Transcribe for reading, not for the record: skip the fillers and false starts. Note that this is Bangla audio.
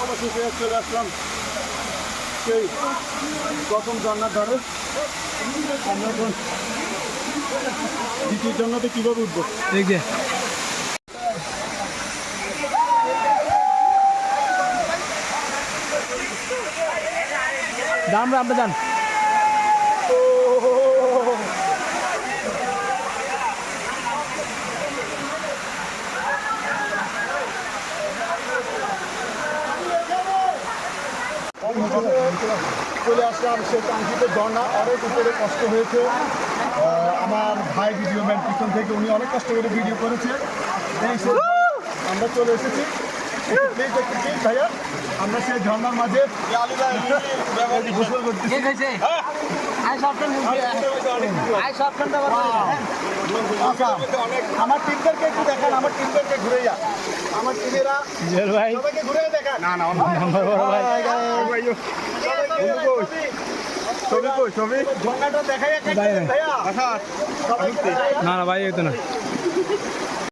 অবশেষে চলে আসলাম সেই প্রথম ঝর্ণার ধারে। আমরা এখন দ্বিতীয় ঝর্ণাতে কীভাবে উঠবো দেখবে। দাম আমরা যান চলে আসলাম সে কাঙ্ক্ষিত ঝর্ণা। অনেক উপরে কষ্ট হয়েছে। আমার ভাই ভিডিও ম্যান পিছন থেকে উনি অনেক কষ্ট করে ভিডিও করেছে। আমরা চলে এসেছি ভাইয়া, আমরা সেই ঝর্ণার মাঝে গোসল করতেছি। আমার টিমদেরকে একটু দেখান, আমার টিমদেরকে ঘুরে যা, আমার টিমেরা সবাইকে ঘুরে দেখান। না না ছবি ঝর্ণাটা দেখাই ভাইয়া। না না ভাই, এই তো না।